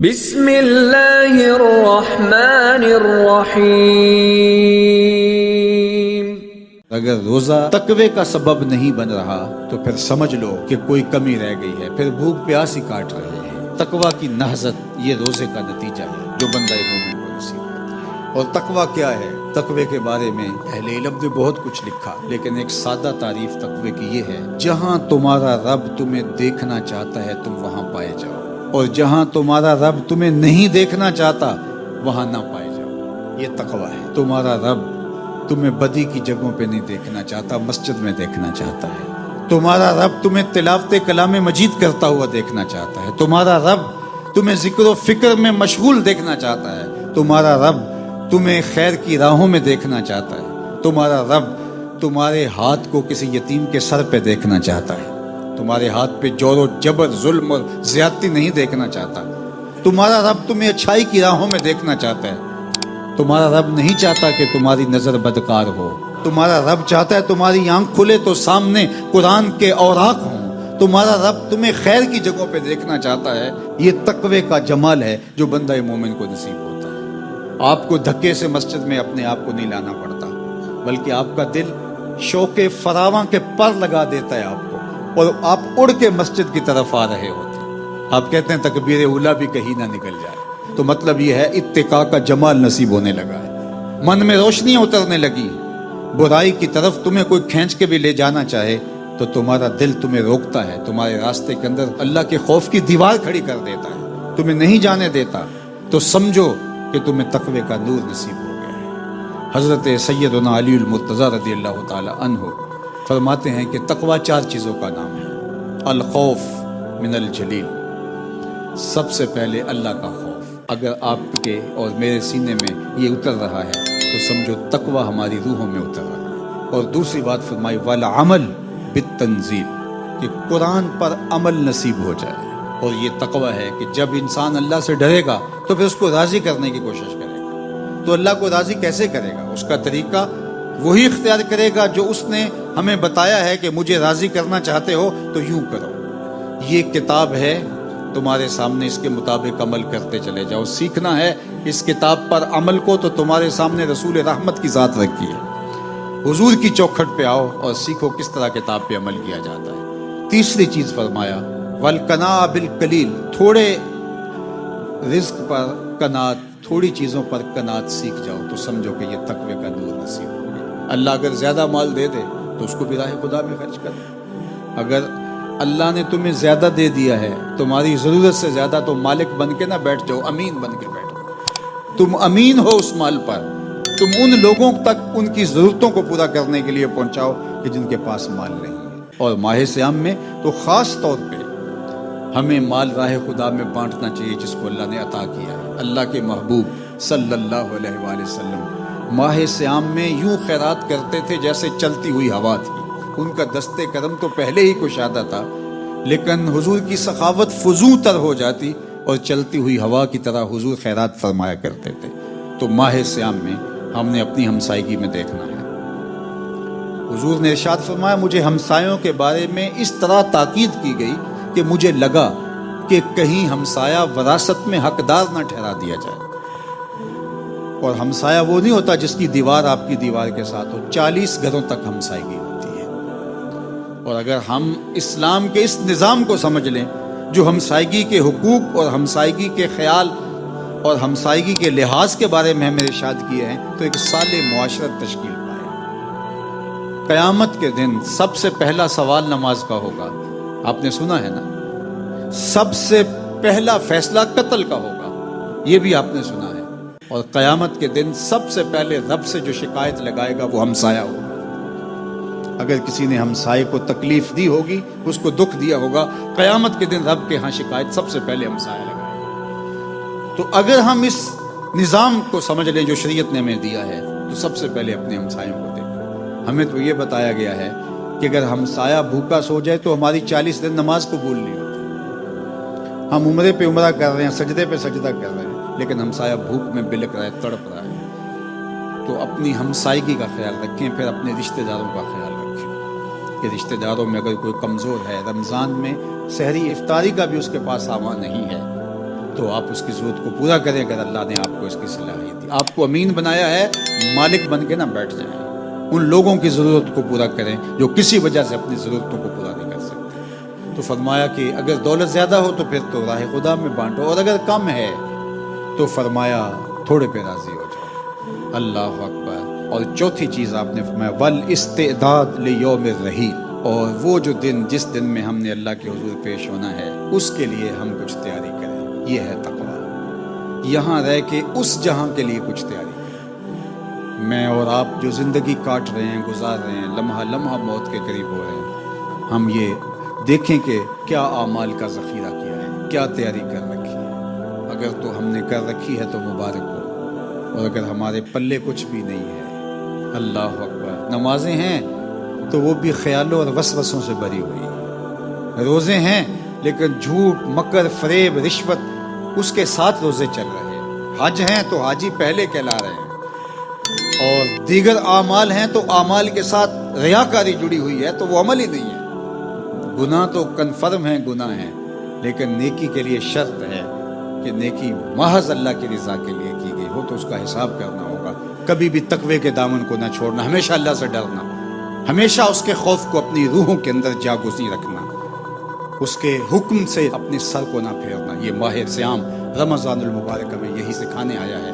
بسم اللہ الرحمن الرحیم۔ اگر روزہ تقوی کا سبب نہیں بن رہا تو پھر سمجھ لو کہ کوئی کمی رہ گئی ہے، پھر بھوک پیاس ہی کاٹ رہے ہیں۔ تقوی کی نہضت یہ روزے کا نتیجہ ہے جو بندہ مومن کو نصیب ہوتا ہے۔ اور تقوی کیا ہے؟ تقوی کے بارے میں اہل علم نے بہت کچھ لکھا، لیکن ایک سادہ تعریف تقوی کی یہ ہے: جہاں تمہارا رب تمہیں دیکھنا چاہتا ہے تم وہاں پائے جاؤ، اور جہاں تمہارا رب تمہیں نہیں دیکھنا چاہتا وہاں نہ پائے جاؤ۔ یہ تقوی ہے۔ تمہارا رب تمہیں بدی کی جگہوں پہ نہیں دیکھنا چاہتا، مسجد میں دیکھنا چاہتا ہے۔ تمہارا رب تمہیں تلاوت کلام مجید کرتا ہوا دیکھنا چاہتا ہے۔ تمہارا رب تمہیں ذکر و فکر میں مشغول دیکھنا چاہتا ہے۔ تمہارا رب تمہیں خیر کی راہوں میں دیکھنا چاہتا ہے۔ تمہارا رب تمہارے ہاتھ کو کسی یتیم کے سر پہ دیکھنا چاہتا ہے۔ تمہارے ہاتھ پہ جور و جبر، ظلم اور زیادتی نہیں دیکھنا چاہتا۔ تمہارا رب تمہیں اچھائی کی راہوں میں دیکھنا چاہتا ہے۔ تمہارا رب نہیں چاہتا کہ تمہاری نظر بدکار ہو۔ تمہارا رب چاہتا ہے تمہاری آنکھ کھلے تو سامنے قرآن کے اوراق ہوں۔ تمہارا رب تمہیں خیر کی جگہوں پہ دیکھنا چاہتا ہے۔ یہ تقوی کا جمال ہے جو بندہ مومن کو نصیب ہوتا ہے۔ آپ کو دھکے سے مسجد میں اپنے آپ کو نہیں لانا پڑتا، بلکہ آپ کا دل شوق فراواں کے پر لگا دیتا ہے آپ کو، اور آپ اڑ کے مسجد کی طرف آ رہے ہوتے ہیں۔ آپ کہتے ہیں تکبیر اولیٰ بھی کہیں نہ نکل جائے، تو مطلب یہ ہے اتقاء کا جمال نصیب ہونے لگا ہے، من میں روشنیاں اترنے لگی۔ برائی کی طرف تمہیں کوئی کھینچ کے بھی لے جانا چاہے تو تمہارا دل تمہیں روکتا ہے، تمہارے راستے کے اندر اللہ کے خوف کی دیوار کھڑی کر دیتا ہے، تمہیں نہیں جانے دیتا۔ تو سمجھو کہ تمہیں تقوی کا نور نصیب ہو گیا ہے۔ حضرت سیدنا علی المرتضیٰ رضی اللہ تعالی عنہ فرماتے ہیں کہ تقوی 4 چیزوں کا نام ہے۔ الخوف من الجلیل، سب سے پہلے اللہ کا خوف۔ اگر آپ کے اور میرے سینے میں یہ اتر رہا ہے تو سمجھو تقوی ہماری روحوں میں اتر رہا ہے۔ اور دوسری بات فرمائی والعمل بالتنزیل، کہ قرآن پر عمل نصیب ہو جائے۔ اور یہ تقوی ہے کہ جب انسان اللہ سے ڈرے گا تو پھر اس کو راضی کرنے کی کوشش کرے گا۔ تو اللہ کو راضی کیسے کرے گا؟ اس کا طریقہ وہی اختیار کرے گا جو اس نے ہمیں بتایا ہے کہ مجھے راضی کرنا چاہتے ہو تو یوں کرو۔ یہ کتاب ہے تمہارے سامنے، اس کے مطابق عمل کرتے چلے جاؤ۔ سیکھنا ہے اس کتاب پر عمل کو تو تمہارے سامنے رسول رحمت کی ذات رکھی ہے، حضور کی چوکھٹ پہ آؤ اور سیکھو کس طرح کتاب پہ عمل کیا جاتا ہے۔ تیسری چیز فرمایا والقناع بالقلیل، تھوڑے رزق پر قناعت، تھوڑی چیزوں پر قناعت سیکھ جاؤ تو سمجھو کہ یہ تقوی کا نور نصیب ہو گیا۔ اللہ اگر زیادہ مال دے دے تو اس کو بھی راہ خدا میں خرچ کر۔ اگر اللہ نے تمہیں زیادہ دے دیا ہے، تمہاری ضرورت سے زیادہ، تو مالک بن کے نہ بیٹھ جاؤ، امین بن کے بیٹھو۔ تم امین ہو اس مال پر، تم ان لوگوں تک ان کی ضرورتوں کو پورا کرنے کے لیے پہنچاؤ کہ جن کے پاس مال نہیں ہے۔ اور ماہ صیام میں تو خاص طور پہ ہمیں مال راہ خدا میں بانٹنا چاہیے جس کو اللہ نے عطا کیا ہے۔ اللہ کے محبوب صلی اللہ علیہ وآلہ وسلم ماہ صیام میں یوں خیرات کرتے تھے جیسے چلتی ہوئی ہوا تھی۔ ان کا دستے کرم تو پہلے ہی کشادہ تھا، لیکن حضور کی سخاوت فزوں تر ہو جاتی اور چلتی ہوئی ہوا کی طرح حضور خیرات فرمایا کرتے تھے۔ تو ماہ صیام میں ہم نے اپنی ہمسائیگی میں دیکھنا ہے۔ حضور نے ارشاد فرمایا مجھے ہمسایوں کے بارے میں اس طرح تاکید کی گئی کہ مجھے لگا کہ کہیں ہمسایہ وراثت میں حقدار نہ ٹھہرا دیا جائے۔ اور ہمسایہ وہ نہیں ہوتا جس کی دیوار آپ کی دیوار کے ساتھ ہو، 40 گھروں تک ہمسائیگی ہوتی ہے۔ اور اگر ہم اسلام کے اس نظام کو سمجھ لیں جو ہمسائیگی کے حقوق اور ہمسائیگی کے خیال اور ہمسائیگی کے لحاظ کے بارے میں ہمیں ارشاد کیے ہیں، تو ایک صالح معاشرت تشکیل پائے۔ قیامت کے دن سب سے پہلا سوال نماز کا ہوگا، آپ نے سنا ہے نا؟ سب سے پہلا فیصلہ قتل کا ہوگا، یہ بھی آپ نے سنا ہے۔ اور قیامت کے دن سب سے پہلے رب سے جو شکایت لگائے گا وہ ہمسایہ ہوگا۔ اگر کسی نے ہمسائے کو تکلیف دی ہوگی، اس کو دکھ دیا ہوگا، قیامت کے دن رب کے ہاں شکایت سب سے پہلے ہمسایہ لگائے گا۔ تو اگر ہم اس نظام کو سمجھ لیں جو شریعت نے ہمیں دیا ہے تو سب سے پہلے اپنے ہمسایوں کو دیکھیں۔ ہمیں تو یہ بتایا گیا ہے کہ اگر ہمسایہ بھوکا سو جائے تو ہماری 40 دن نماز قبول نہیں ہوتی۔ ہم عمرے پہ عمرہ کر رہے ہیں، سجدے پہ سجدہ کر رہے ہیں، لیکن ہمسایہ بھوک میں بلک رہا ہے، تڑپ رہا ہے۔ تو اپنی ہمسائیگی کا خیال رکھیں، پھر اپنے رشتہ داروں کا خیال رکھیں کہ رشتہ داروں میں اگر کوئی کمزور ہے، رمضان میں سحری افطاری کا بھی اس کے پاس سامان نہیں ہے، تو تو آپ اس کی ضرورت کو پورا کریں اگر اللہ نے آپ کو اس کی صلاحیت دی. آپ کو امین بنایا ہے, مالک بن کے نہ بیٹھ جائیں. ان لوگوں کی ضرورت کو پورا کریں جو کسی وجہ سے اپنی ضرورتوں کو پورا نہیں کر سکتے. تو فرمایا کہ اگر دولت زیادہ ہو تو پھر تو راہ خدا میں بانٹو, اور اگر کم ہے تو فرمایا تھوڑے پہ راضی ہو جاؤ. اللہ اکبر. اور چوتھی چیز آپ نے فرمایا والاستعداد لیوم الرحیل, اور وہ جو دن جس دن میں ہم نے اللہ کے حضور پیش ہونا ہے اس کے لیے ہم کچھ تیاری کریں. یہ ہے تقویٰ, یہاں رہ کے اس جہاں کے لیے کچھ تیاری کریں. میں اور آپ جو زندگی کاٹ رہے ہیں, گزار رہے ہیں, لمحہ لمحہ موت کے قریب ہو رہے ہیں, ہم یہ دیکھیں کہ کیا اعمال کا ذخیرہ کیا ہے, کیا تیاری کر رکھی ہے. اگر تو ہم نے کر رکھی ہے تو مبارک ہو, اور اگر ہمارے پلے کچھ بھی نہیں ہے, اللہ اکبر. نمازیں ہیں تو وہ بھی خیالوں اور وسوسوں سے بھری ہوئی. روزے ہیں لیکن جھوٹ, مکر, فریب, رشوت اس کے ساتھ روزے چل رہے ہیں. حج ہیں تو حاجی پہلے کہلا رہے ہیں, اور دیگر اعمال ہیں تو اعمال کے ساتھ ریاکاری جڑی ہوئی ہے تو وہ عمل ہی نہیں ہے. گناہ تو کنفرم ہیں, گناہ ہیں, لیکن نیکی کے لیے شرط ہے کہ نیکی محض اللہ کی رضا کے لیے کی گئی ہو تو اس کا حساب کرنا ہوگا. کبھی بھی تقوی کے دامن کو نہ چھوڑنا, ہمیشہ اللہ سے ڈرنا, ہمیشہ اس کے خوف کو اپنی روحوں کے اندر جاگزی رکھنا, اس کے حکم سے اپنے سر کو نہ پھیرنا. یہ ماہ صیام رمضان المبارک میں یہی سکھانے آیا ہے.